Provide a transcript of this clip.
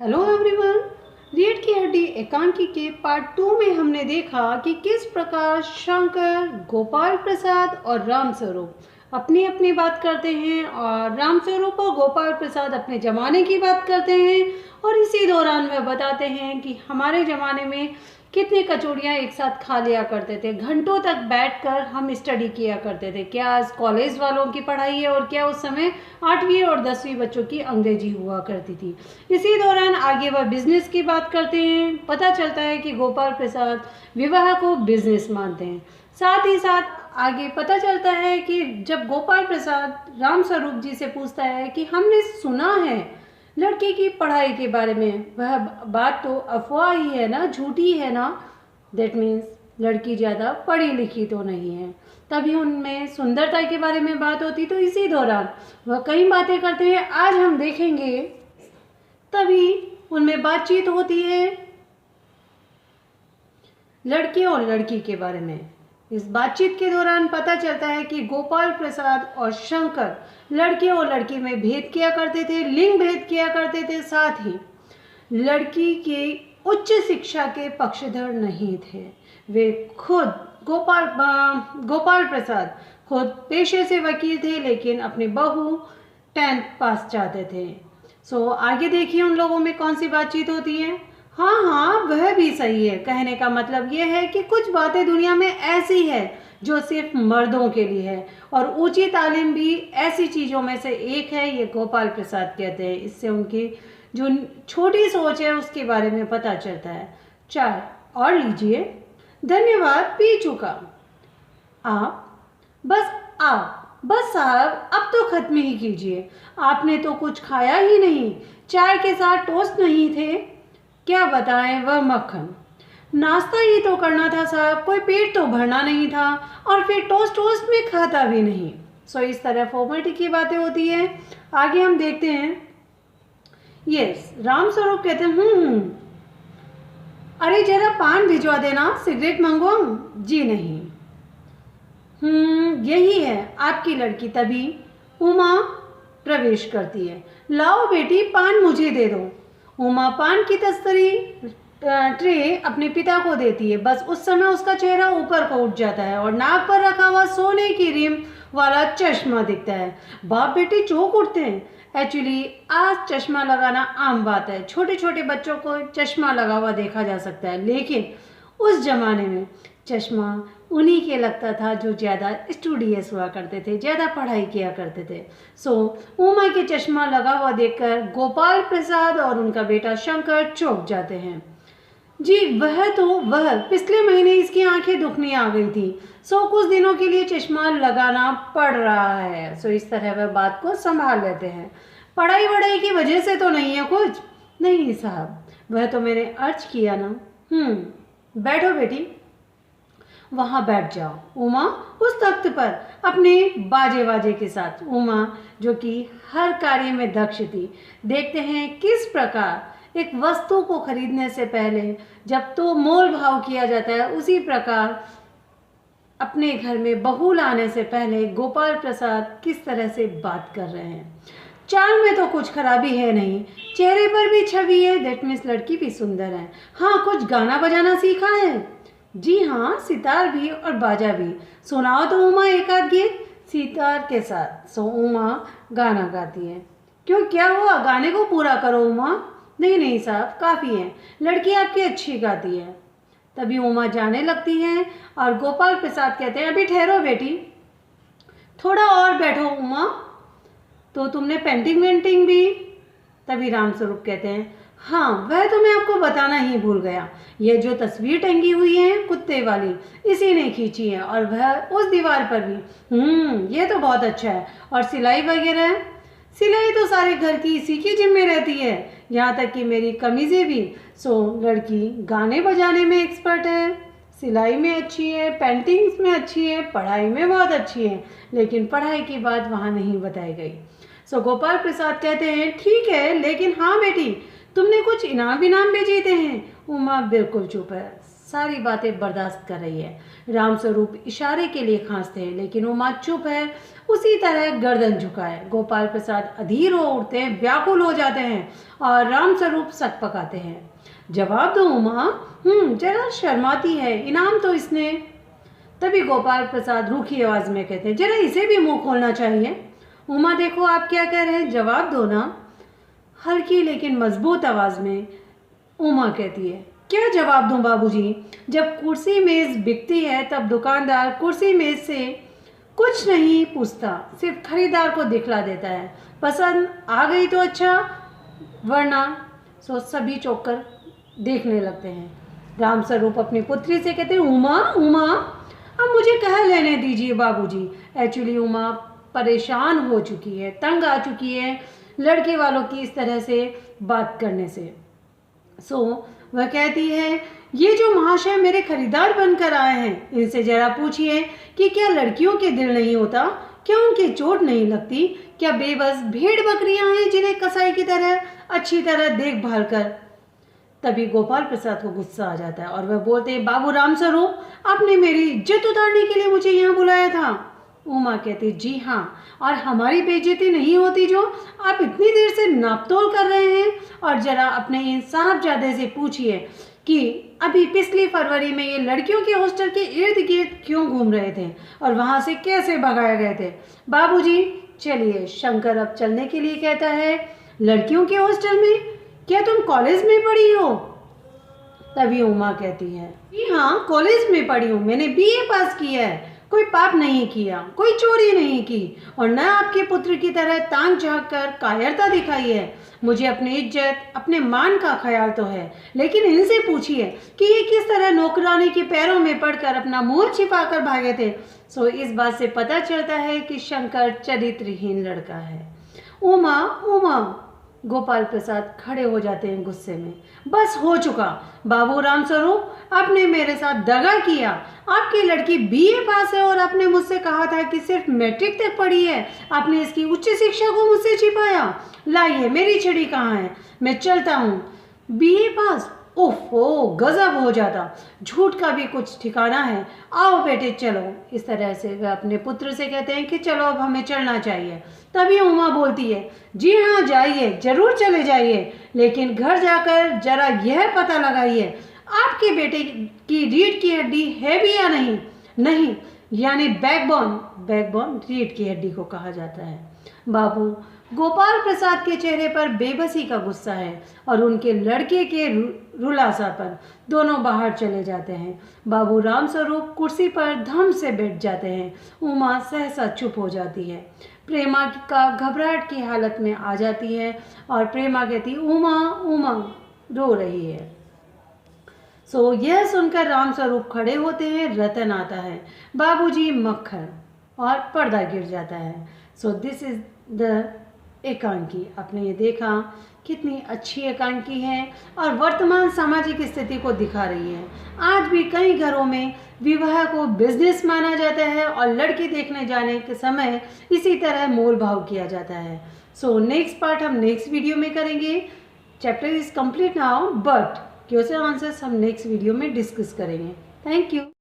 Hello everyone. रीढ़ की हड्डी एकांकी के पार्ट 2 में हमने देखा कि किस प्रकार शंकर, गोपाल प्रसाद और रामस्वरूप अपनी अपनी बात करते हैं और रामस्वरूप और गोपाल प्रसाद अपने ज़माने की बात करते हैं। और इसी दौरान वह बताते हैं कि हमारे ज़माने में कितनी कचौड़ियाँ एक साथ खा लिया करते थे, घंटों तक बैठकर हम स्टडी किया करते थे। क्या आज कॉलेज वालों की पढ़ाई है और क्या उस समय 8वीं और 10वीं बच्चों की अंग्रेजी हुआ करती थी। इसी दौरान आगे वह बिजनेस की बात करते हैं। पता चलता है कि गोपाल प्रसाद विवाह को बिजनेस मानते हैं। साथ ही साथ आगे पता चलता है कि जब गोपाल प्रसाद रामस्वरूप जी से पूछता है कि हमने सुना है लड़के की पढ़ाई के बारे में, वह बात तो अफवाह ही है ना, झूठी है ना। दैट मीन्स लड़की ज़्यादा पढ़ी लिखी तो नहीं है। तभी उनमें सुंदरता के बारे में बात होती, तो इसी दौरान वह कई बातें करते हैं, आज हम देखेंगे। तभी उनमें बातचीत होती है लड़के और लड़की के बारे में। इस बातचीत के दौरान पता चलता है कि गोपाल प्रसाद और शंकर लड़के और लड़की में भेद किया करते थे, लिंग भेद किया करते थे। साथ ही लड़की के उच्च शिक्षा के पक्षधर नहीं थे। वे खुद गोपाल प्रसाद खुद पेशे से वकील थे, लेकिन अपनी बहू 10th पास चाहते थे। आगे देखिए उन लोगों में कौन सी बातचीत होती है। हाँ, वह भी सही है। कहने का मतलब यह है कि कुछ बातें दुनिया में ऐसी है जो सिर्फ मर्दों के लिए है, और ऊंची तालीम भी ऐसी चीज़ों में से एक है, ये गोपाल प्रसाद कहते हैं। इससे उनकी जो छोटी सोच है उसके बारे में पता चलता है। चाय और लीजिए। धन्यवाद, पी चुका। आप बस साहब, अब तो खत्म ही कीजिए। आपने तो कुछ खाया ही नहीं, चाय के साथ टोस्ट नहीं थे। क्या बताएं, वह मक्खन। नाश्ता ही तो करना था साहब, कोई पेट तो भरना नहीं था, और फिर टोस्ट में खाता भी नहीं। इस तरह फॉर्मेलिटी की बातें होती है। आगे हम देखते हैं। यस, रामस्वरूप कहते हैं अरे जरा पान भिजवा देना, सिगरेट मंगवाऊं? जी नहीं। यही है आपकी लड़की। तभी उमा प्रवेश करती है। लाओ बेटी, पान मुझे दे दो। उमा पान की तस्तरी ट्रे अपने पिता को देती है। बस उस समय उसका चेहरा ऊपर को उठ जाता है और नाक पर रखा हुआ सोने की रिम वाला चश्मा दिखता है। बाप बेटी चौंक उठते हैं। एक्चुअली आज चश्मा लगाना आम बात है, छोटे छोटे बच्चों को चश्मा लगा हुआ देखा जा सकता है, लेकिन उस जमाने में चश्मा उन्हीं के लगता था जो ज़्यादा स्टूडियस हुआ करते थे, ज़्यादा पढ़ाई किया करते थे। उमा के चश्मा लगा हुआ देखकर गोपाल प्रसाद और उनका बेटा शंकर चौंक जाते हैं। जी वह पिछले महीने इसकी आंखें दुखनी आ गई थी, कुछ दिनों के लिए चश्मा लगाना पड़ रहा है। इस तरह वह बात को संभाल लेते हैं। पढ़ाई वढ़ाई की वजह से तो नहीं है कुछ? नहीं साहब, वह तो मैंने अर्ज किया ना। बैठो बेटी, वहाँ बैठ जाओ। उमा उस तख्त पर अपने बाजे के साथ। उमा जो कि हर कार्य में दक्ष थी। देखते हैं किस प्रकार एक वस्तु को खरीदने से पहले जब तो मोल भाव किया जाता है, उसी प्रकार अपने घर में बहू लाने से पहले गोपाल प्रसाद किस तरह से बात कर रहे हैं। चाल में तो कुछ खराबी है नहीं, चेहरे पर भी छवि है। दैट मीन्स लड़की भी सुंदर है। हाँ, कुछ गाना बजाना सीखा है? जी हाँ, सितार भी और बाजा भी। सुनाओ तो उमा एक आध गीत सितार के साथ। उमा गाना गाती है। क्यों, क्या हुआ? गाने को पूरा करो उमा। नहीं साहब, काफ़ी है, लड़की आपकी अच्छी गाती है। तभी उमा जाने लगती है और गोपाल प्रसाद कहते हैं अभी ठहरो बेटी, थोड़ा और बैठो उमा, तो तुमने पेंटिंग वेंटिंग भी? तभी रामस्वरूप कहते हैं हाँ, वह तो मैं आपको बताना ही भूल गया। ये जो तस्वीर टंगी हुई है कुत्ते वाली, इसी ने खींची है, और वह उस दीवार पर भी। ये तो बहुत अच्छा है। और सिलाई वगैरह? सिलाई तो सारे घर की इसी की जिम्मे रहती है, यहाँ तक कि मेरी कमीज़ें भी। लड़की गाने बजाने में एक्सपर्ट है, सिलाई में अच्छी है, पेंटिंग्स में अच्छी है, पढ़ाई में बहुत अच्छी है, लेकिन पढ़ाई की बात वहाँ नहीं बताई गई। गोपाल प्रसाद कहते हैं ठीक है, लेकिन हाँ बेटी, तुमने कुछ इनाम भी जीते हैं। उमा बिल्कुल चुप है। सारी बातें बर्दाश्त कर रही है। रामस्वरूप इशारे के लिए खांसते हैं, लेकिन उमा चुप है, उसी तरह गर्दन झुकाए। गोपाल प्रसाद अधीर हो उठते हैं, व्याकुल हो जाते हैं और रामस्वरूप सकपकाते हैं। जवाब दो उमा। जरा शर्माती है, इनाम तो इसने। तभी गोपाल प्रसाद रूखी आवाज में कहते हैं, जरा इसे भी मुंह खोलना चाहिए। उमा देखो आप क्या कह रहे हैं, जवाब दो ना। हल्की लेकिन मजबूत आवाज में उमा कहती है, क्या जवाब दूं बाबूजी? जब कुर्सी मेज बिकती है तब दुकानदार कुर्सी मेज से कुछ नहीं पूछता, सिर्फ खरीदार को दिखला देता है। पसंद आ गई तो अच्छा, वरना सभी चौंक कर देखने लगते हैं। रामस्वरूप अपनी पुत्री से कहते हैं, उमा उमा अब मुझे कह लेने दीजिए बाबूजी। एक्चुअली उमा परेशान हो चुकी है, तंग आ चुकी है लड़के वालों की इस तरह से बात करने से। वह कहती है, ये जो महाशय मेरे खरीदार बनकर आए हैं, इनसे जरा पूछिए कि क्या लड़कियों के दिल नहीं होता, क्या उनकी चोट नहीं लगती, क्या बेबस भेड़ बकरियां हैं जिन्हें कसाई की तरह अच्छी तरह देखभाल कर। तभी गोपाल प्रसाद को गुस्सा आ जाता है और वह बोलते हैं, बाबू रामस्वरूप, आपने मेरी इज्जत उतारने के लिए मुझे यहाँ बुलाया था। उमा कहती, जी हाँ, और हमारी बेइज्जती नहीं होती जो आप इतनी देर से नापतोल कर रहे हैं। और जरा अपने इन साहबजादे से पूछिए कि अभी पिछली फरवरी में ये लड़कियों के हॉस्टल के इर्द गिर्द क्यों घूम रहे थे और वहाँ से कैसे भगाए गए थे। बाबूजी चलिए, शंकर अब चलने के लिए कहता है। लड़कियों के हॉस्टल में? क्या तुम कॉलेज में पढ़ी हो? तभी उमा कहती है, जी हाँ, कॉलेज में पढ़ी हूँ, मैंने बीए पास किया है, कोई पाप नहीं किया, कोई चोरी नहीं की और न आपके पुत्र की तरह तांग झाँक कर कायरता दिखाई है। मुझे अपनी इज्जत, अपने मान का ख्याल तो है, लेकिन इनसे पूछिए कि ये किस तरह नौकरानी के पैरों में पड़कर अपना मुंह छिपाकर भागे थे। इस बात से पता चलता है कि शंकर चरित्रहीन लड़का है। उमा उमा गोपाल प्रसाद खड़े हो जाते हैं गुस्से में। बस हो चुका बाबू रामस्वरूप, आपने मेरे साथ दगा किया। आपकी लड़की बीए पास है और आपने मुझसे कहा था कि सिर्फ मैट्रिक तक पढ़ी है। आपने इसकी उच्च शिक्षा को मुझसे छिपाया। लाइए, मेरी छड़ी कहाँ है? मैं चलता हूँ। बीए पास? ओहो, गजब हो जाता। झूठ का भी कुछ ठिकाना है। आओ बेटे चलो। इस तरह से वे अपने पुत्र से कहते हैं कि चलो अब हमें चलना चाहिए। तभी उमा बोलती है, जी हाँ जाइए, जरूर चले जाइए, लेकिन घर जाकर जरा यह पता लगाइए आपके बेटे की रीढ़ की हड्डी है भी या नहीं। नहीं, यानी बैकबोन रीढ़ की हड्डी को कहा जाता है। बाबू गोपाल प्रसाद के चेहरे पर बेबसी का गुस्सा है और उनके लड़के के रुलासा पर। दोनों बाहर चले जाते हैं। बाबू रामस्वरूप कुर्सी पर धम से बैठ जाते हैं। उमा सहसा चुप हो जाती है। प्रेमा का घबराहट की हालत में आ जाती है और प्रेमा कहती, उमा उमा रो रही है। यह सुनकर रामस्वरूप खड़े होते हैं। रतन आता है, बाबूजी मक्खन, और पर्दा गिर जाता है। दिस इज द एकांकी। आपने ये देखा कितनी अच्छी एकांकी है और वर्तमान सामाजिक स्थिति को दिखा रही है। आज भी कई घरों में विवाह को बिजनेस माना जाता है और लड़की देखने जाने के समय इसी तरह मोल भाव किया जाता है। नेक्स्ट पार्ट हम नेक्स्ट वीडियो में करेंगे। Chapter is complete now, but question answers हम नेक्स्ट वीडियो में डिस्कस करेंगे। Thank you.